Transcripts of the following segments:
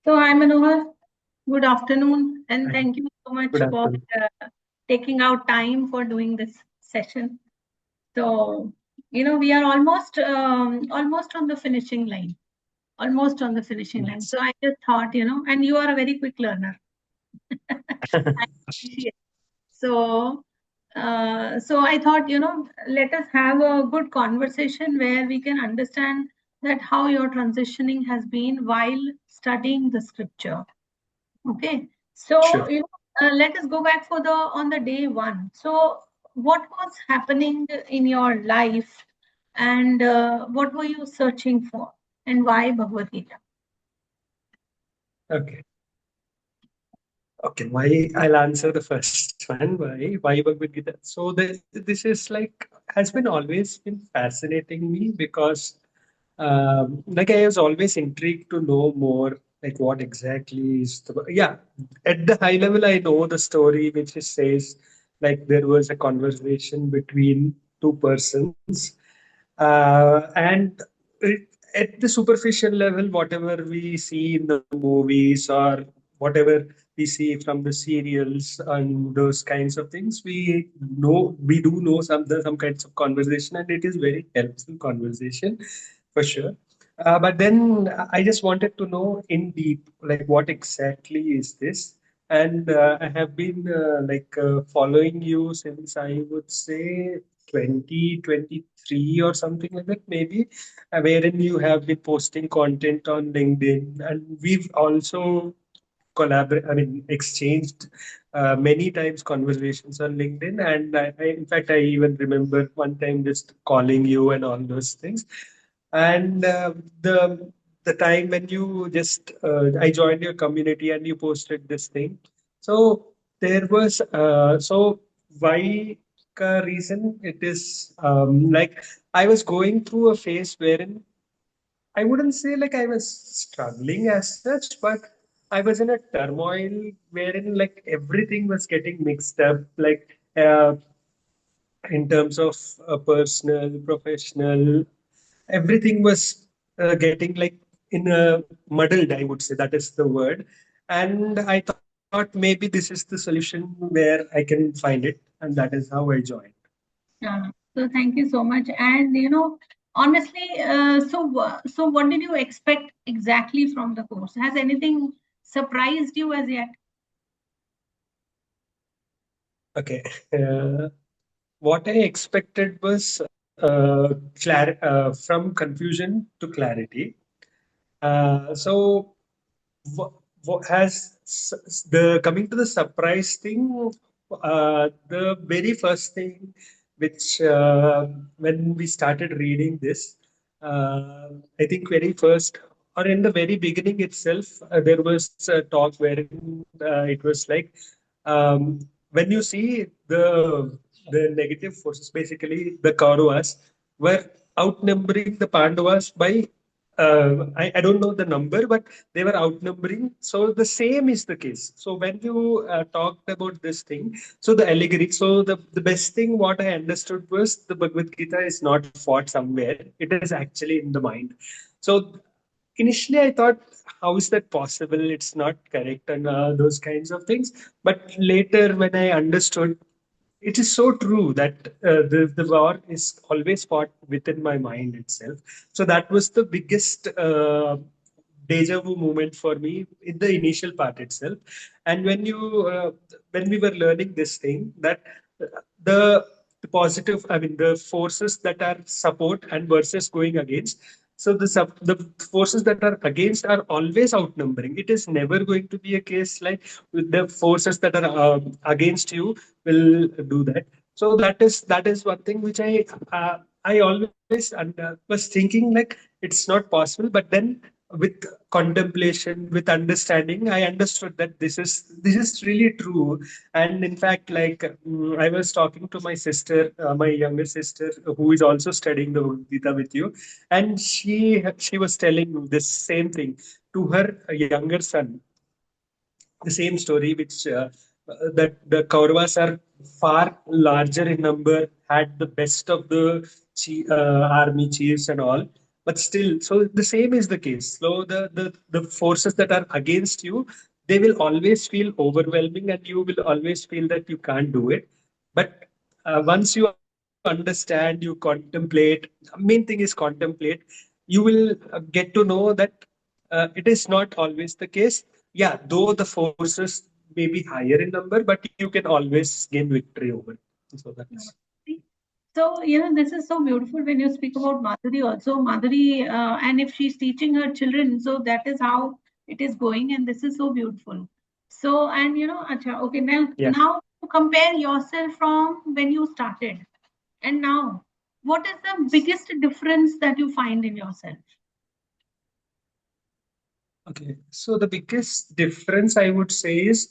Hi Manohar, good afternoon, and Hi. thank you so much Good for afternoon. taking out time for doing this session. So, we are almost on the finishing line, almost on the finishing line. Yes. So I just thought, and you are a very quick learner. I appreciate. So, so I thought, let us have a good conversation where we can understand that how your transitioning has been while studying the scripture. Okay, Sure. so let us go back for the on the day one. So, what was happening in your life, and what were you searching for, and why Bhagavad Gita? Okay. Okay. Why I'll answer the first one. Why Bhagavad Gita? So this is like has been always been fascinating me because like I was always intrigued to know more like what exactly is the yeah. At the high level, I know the story which is says like there was a conversation between two persons and at the superficial level, whatever we see in the movies or whatever we see from the serials and those kinds of things, we do know some kinds of conversation, and it is very helpful conversation for sure. But then I just wanted to know in deep, like what exactly is this? And I have been following you since I would say 2023 or something like that, maybe, wherein you have been posting content on LinkedIn, and we've also exchanged many times conversations on LinkedIn. And in fact, I even remember one time just calling you and all those things. And the time when you just I joined your community and you posted this thing. So there was why reason it is like I was going through a phase wherein I wouldn't say like I was struggling as such, but I was in a turmoil wherein like everything was getting mixed up, like in terms of personal, professional, everything was getting like in a muddled, I would say that is the word. And I thought maybe this is the solution where I can find it, and that is how I joined. So thank you so much. And honestly, so what did you expect exactly from the course? Has anything surprised you as yet? Okay. Uh, what I expected was from confusion to clarity. So has the coming to the surprise thing, the very first thing which when we started reading this, I think very first or in the very beginning itself, there was a talk wherein it was like when you see the negative forces, basically the Kauravas were outnumbering the Pandavas by I don't know the number, but they were outnumbering. So the same is the case. So when you talked about this thing, so the allegory, so the best thing what I understood was the Bhagavad Gita is not fought somewhere. It is actually in the mind. So initially I thought, how is that possible? It's not correct and those kinds of things. But later when I understood, it is so true that the war is always fought within my mind itself. So that was the biggest deja vu moment for me in the initial part itself. And when we were learning this thing, that the the positive, I mean, the forces that are support and versus going against. So the forces that are against are always outnumbering. It is never going to be a case like with the forces that are against you will do that. So that is one thing which I always was thinking like it's not possible. But then with contemplation, with understanding, I understood that this is really true. And in fact, like I was talking to my sister, my younger sister, who is also studying the Bhagavad Gita with you, and she was telling this same thing to her younger son, the same story, which that the Kauravas are far larger in number, had the best of the army chiefs and all. but still, so the same is the case. So the forces that are against you, they will always feel overwhelming, and you will always feel that you can't do it. But once you understand, you contemplate. Main thing is contemplate. You will get to know that it is not always the case. Yeah, though the forces may be higher in number, but you can always gain victory over it. So that is. So, this is so beautiful when you speak about Madhuri also. Madhuri, and if she's teaching her children, so that is how it is going, and this is so beautiful. So, and acha, okay, Yeah. now compare yourself from when you started and now. What is the biggest difference that you find in yourself? Okay. So the biggest difference I would say is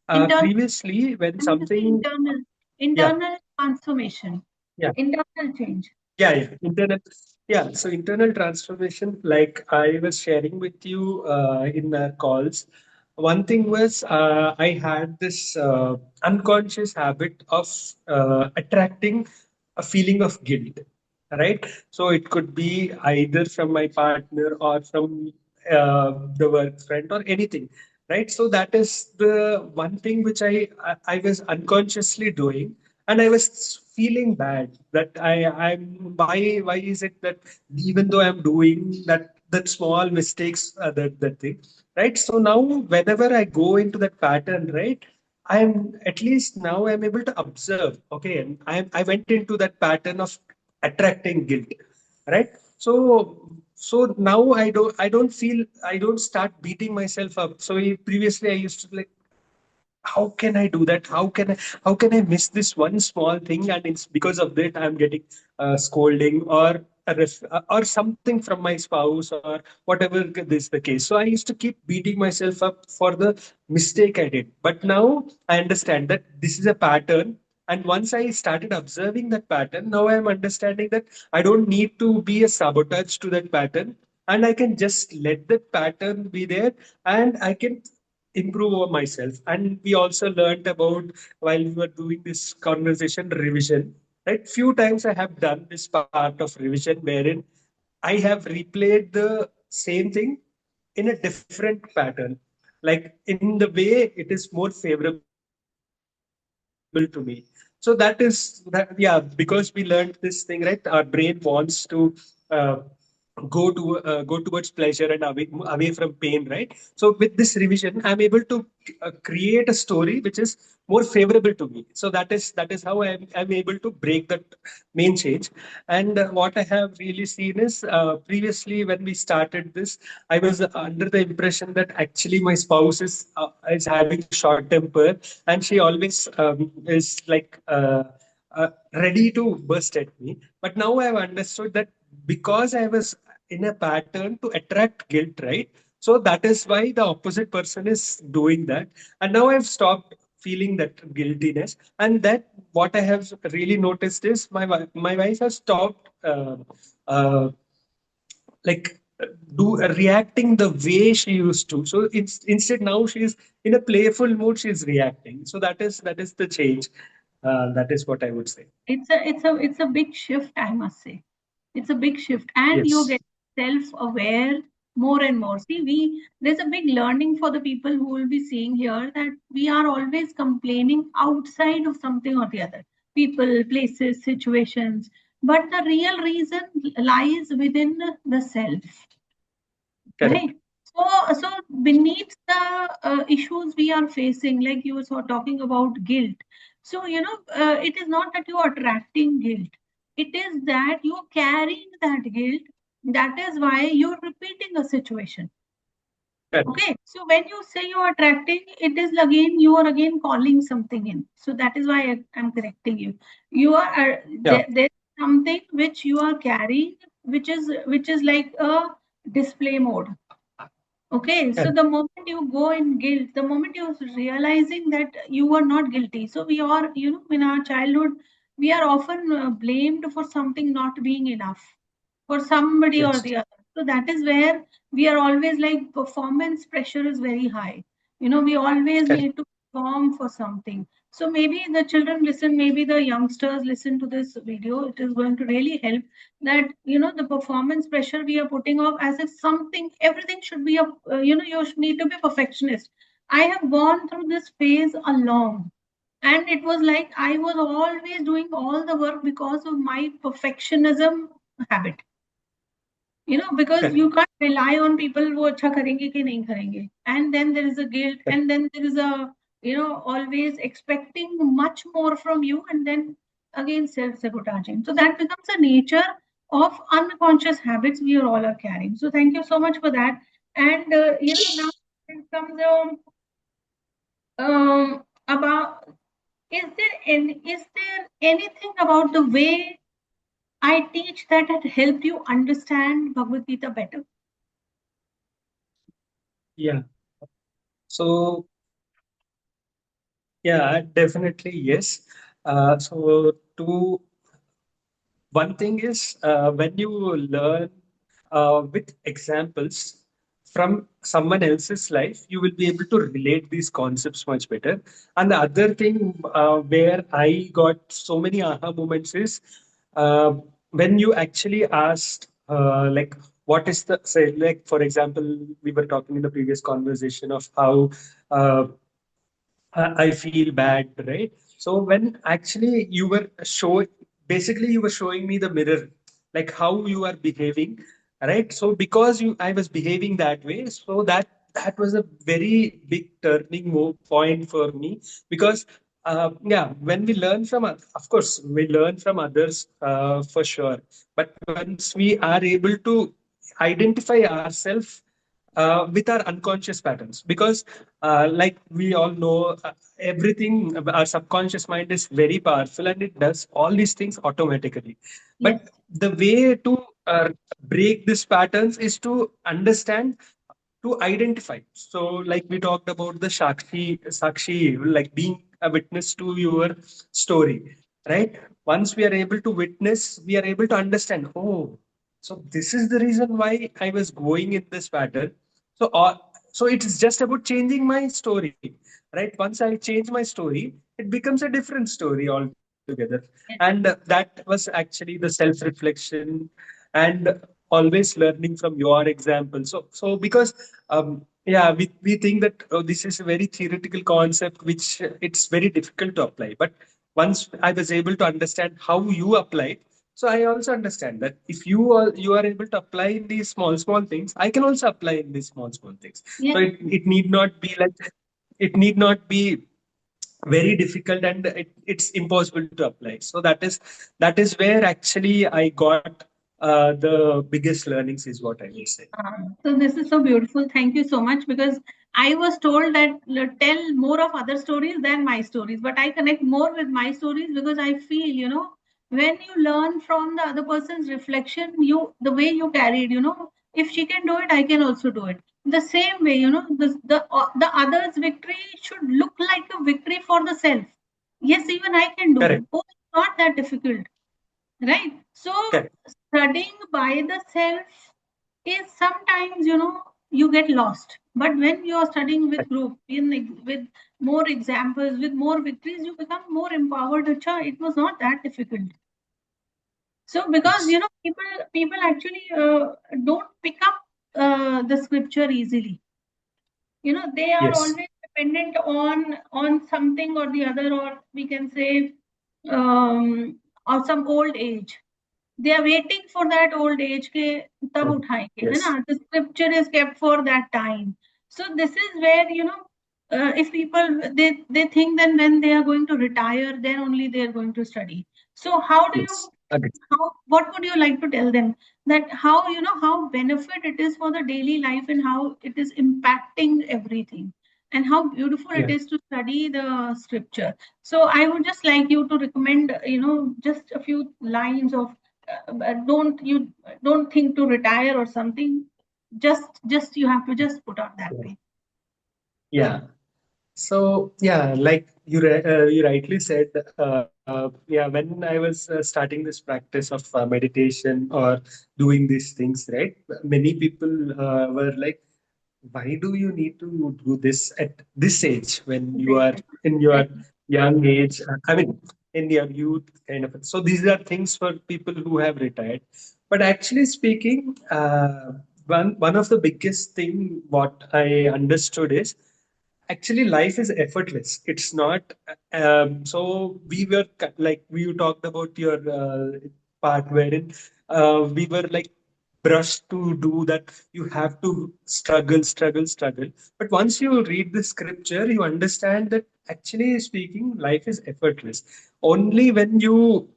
Internal, previously when I mean to say something, yeah, internal transformation, yeah, internal change. yeah, internal, yeah. So internal transformation, like I was sharing with you in our calls, one thing was I had this unconscious habit of attracting a feeling of guilt, right? So it could be either from my partner or from the work friend or anything, right? So that is the one thing which I was unconsciously doing, and I was feeling bad that I'm why is it that even though I'm doing that small mistakes, that thing, right? So now whenever I go into that pattern, right, I'm at least now I'm able to observe. Okay, and I went into that pattern of attracting guilt, right? So now I don't start beating myself up. So previously I used to like, how can I do that? How can I miss this one small thing, and it's because of that I'm getting scolding or or something from my spouse or whatever is the case. So I used to keep beating myself up for the mistake I did. But now I understand that this is a pattern. And once I started observing that pattern, now I am understanding that I don't need to be a sabotage to that pattern, and I can just let that pattern be there, and I can improve over myself. And we also learned about, while we were doing this conversation, revision, right? Few times I have done this part of revision wherein I have replayed the same thing in a different pattern, like in the way it is more favorable to me. So that is that, yeah, because we learned this thing, right? Our brain wants to uh, go towards pleasure and away from pain, right? So with this revision I'm able to create a story which is more favorable to me. So that is how I'm able to break that main change. And what I have really seen is, previously when we started this, I was under the impression that actually my spouse is having short temper, and she always is like ready to burst at me. But now I've understood that because I was in a pattern to attract guilt, right? So that is why the opposite person is doing that. And now I've stopped feeling that guiltiness. And that what I have really noticed is my wife has stopped uh, like do reacting the way she used to. So it's instead now she's in a playful mood, she's reacting. So that is the change. That is what I would say. It's a big shift, I must say. It's a big shift, and you Yes. get self-aware more and more. See, we there's a big learning for the people who will be seeing here, that we are always complaining outside of something or the other, people, places, situations, but the real reason lies within the self. Correct. Right. So beneath the issues we are facing, like you were talking about guilt. So, it is not that you are attracting guilt. It is that you are carrying that guilt. That is why you're repeating a situation. Correct. Okay. So when you say you are attracting, it is again, you are again calling something in. So that is why I'm correcting you. You are Yeah. there's something which you are carrying, which is like a display mode. Okay, so Correct. the moment you go in guilt, the moment you're realizing that you are not guilty. So we are, in our childhood, we are often blamed for something not being enough for somebody or Yes. the other. So that is where we are always like, performance pressure is very high. We always Correct. need to perform for something. So maybe the children listen, maybe the youngsters listen to this video. It is going to really help that, the performance pressure we are putting off as if something, everything should be you should need to be perfectionist. I have gone through this phase along, and it was like I was always doing all the work because of my perfectionism habit. Because you can't rely on people wo acha karenge ki nahi karenge, and then there is a guilt, and then there is a always expecting much more from you, and then again self sabotaging. So that becomes a nature of unconscious habits we all are carrying. So thank you so much for that. And now it comes about, is there anything about the way I teach that had helped you understand Bhagavad Gita better? Yeah. So yeah, definitely yes. So one thing is when you learn with examples from someone else's life, you will be able to relate these concepts much better. And the other thing where I got so many aha moments is uh, when you actually asked, like, what is the, say, like, for example, we were talking in the previous conversation of how. Uh, I feel bad, right? So when actually you were showing, basically you were showing me the mirror, like how you are behaving, right? So because I was behaving that way, so that was a very big turning point for me because. Yeah, when we learn from, of course, we learn from others for sure. But once we are able to identify ourselves with our unconscious patterns because like we all know everything our subconscious mind is very powerful and it does all these things automatically, Yes. but the way to break these patterns is to understand, to identify. So like we talked about the sakshi, like being a witness to your story, right? Once we are able to witness, we are able to understand, oh, so this is the reason why I was going in this pattern. So it's just about changing my story, right? Once I change my story, it becomes a different story altogether. And that was actually the self reflection and always learning from your example. So because yeah, we think that, oh, this is a very theoretical concept which it's very difficult to apply, but once I was able to understand how you apply it, so I also understand that if you are able to apply in these small things, I can also apply in these small things. So Yes. it need not be like, it need not be very difficult, and it's impossible to apply. So that is where actually I got the biggest learnings, is what I would say. So this is so beautiful. Thank you so much, because I was told that tell more of other stories than my stories, but I connect more with my stories because I feel, when you learn from the other person's reflection, the way you carried, if she can do it, I can also do it. The same way, the other's victory should look like a victory for the self. Yes, even I can Correct. do. Oh, it's not that difficult, right? So Correct. studying by the self is sometimes, you get lost, but when you are studying with group, with more examples, with more victories, you become more empowered. Acha, it was not that difficult. So because, Yes. people actually don't pick up the scripture easily. They are Yes. always dependent on something or the other, or we can say, um, or some old age. They are waiting for that old age ke tab Mhm. uthayenge, hai na? Yes. The scripture is kept for that time. So this is where, if people, they think then when they are going to retire, then only they are going to study. So how do you, Yes. Agree. what would you like to tell them, that how, how benefit it is for the daily life, and how it is impacting everything, and how beautiful it Yeah. is to study the scripture. So I would just like you to recommend, just a few lines of, don't think to retire or something, just you have to just put out that Yeah. way. Yeah. So yeah, like you rightly said, yeah, when I was starting this practice of meditation or doing these things, right? Many people were like, "Why do you need to do this at this age when you are Exactly. in your Exactly. young age. I mean, in your youth, kind of. So these are things for people who have retired. But actually speaking, one of the biggest thing what I understood is actually life is effortless. It's not. So we were like we talked about your part wherein we were like brushed to do that. You have to struggle, struggle, struggle. But once you read the scripture, you understand that actually speaking, life is effortless. Only when you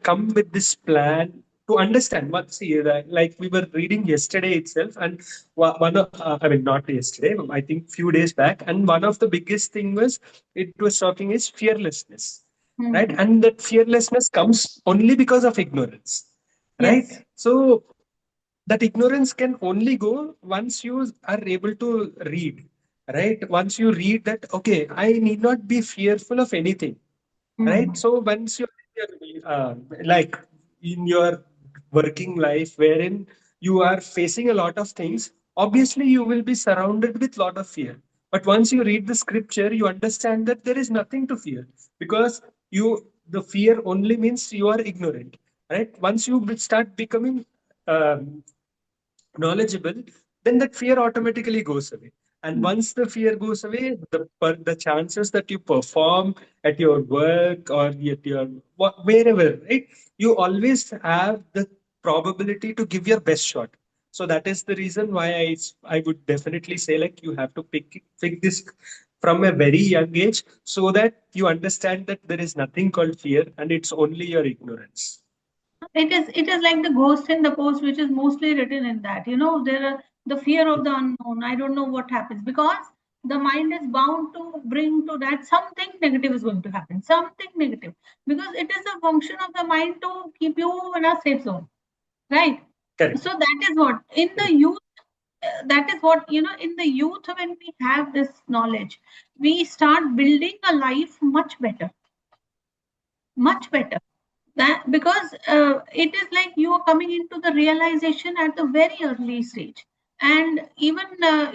come with this plan to understand what, see, like we were reading yesterday itself, and one of, I mean, not yesterday, I think few days back, and one of the biggest thing was it was talking is fearlessness, right? Hmm. And that fearlessness comes only because of ignorance, right? Yes. So that ignorance can only go once you are able to read, right? Once you read that, okay, I need not be fearful of anything, right? Hmm. So once you're like in your working life wherein you are facing a lot of things, obviously you will be surrounded with lot of fear. But once you read the scripture, you understand that there is nothing to fear, because the fear only means you are ignorant, right? Once you start becoming um, knowledgeable, then that fear automatically goes away. And Hmm. once the fear goes away, the chances that you perform at your work or at your wherever, right, you always have the probability to give your best shot. So that is the reason why I would definitely say like you have to pick this from a very young age, so that you understand that there is nothing called fear and it's only your ignorance. It is like the ghost in the post, which is mostly written in that. There are the fear of the unknown. I don't know what happens, because the mind is bound to bring to that something negative is going to happen, something negative, because it is a function of the mind to keep you in a safe zone, right? Correct. So that is what in the youth. That is what in the youth, when we have this knowledge, we start building a life much better, much better. That because it is like you are coming into the realization at the very early stage. And even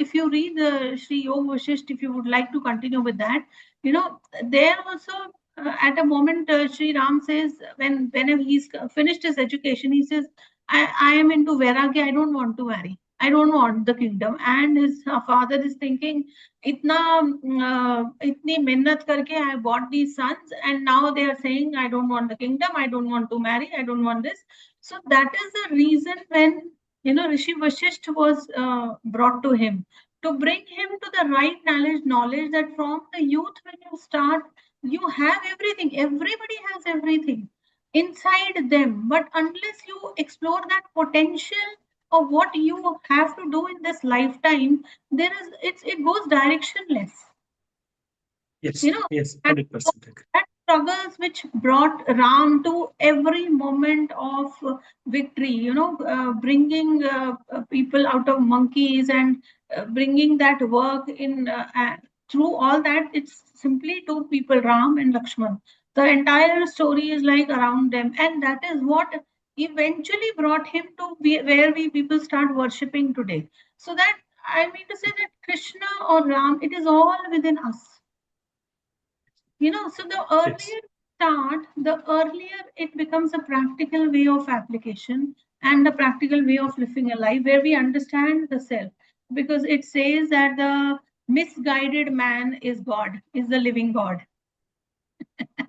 if you read the Sri Yoga Vashisht, if you would like to continue with that, there also at a moment Sri Ram says, whenever he's finished his education, he says, I am into Vairagya, I don't want to marry, I don't want the kingdom. And his father is thinking, इतना इतनी मेहनत करके I bought these sons, and now they are saying I don't want the kingdom, I don't want to marry, I don't want this. So that is the reason when Rishi Vashisht was brought to him to bring him to the right knowledge that from the youth, when you start, you have everything. Everybody has everything inside them, but unless you explore that potential of what you have to do in this lifetime, it goes directionless. Yes, you know yes, that, 100% agree. that struggles which brought Ram to every moment of victory, bringing people out of monkeys, and bringing that work in through all that. It's simply two people, Ram and Lakshman. The entire story is like around them, and that is what eventually brought him to where we people start worshipping today. So that, I mean to say that Krishna or Ram, it is all within us. So the Yes. earlier start, the earlier it becomes a practical way of application and a practical way of living a life where we understand the self. Because it says that the misguided man is God, is the living God.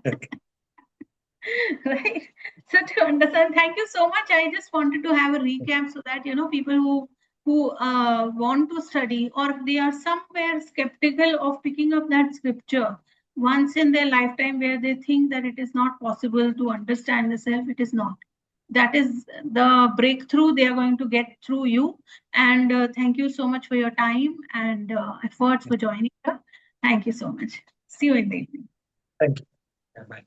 Okay. Right? So to understand, thank you so much. I just wanted to have a recap so that people who want to study, or if they are somewhere skeptical of picking up that scripture once in their lifetime, where they think that it is not possible to understand the self, it is not. That is the breakthrough they are going to get through you. And thank you so much for your time and efforts for joining us. Thank you so much. See you in the evening. Thank you. Yeah, bye.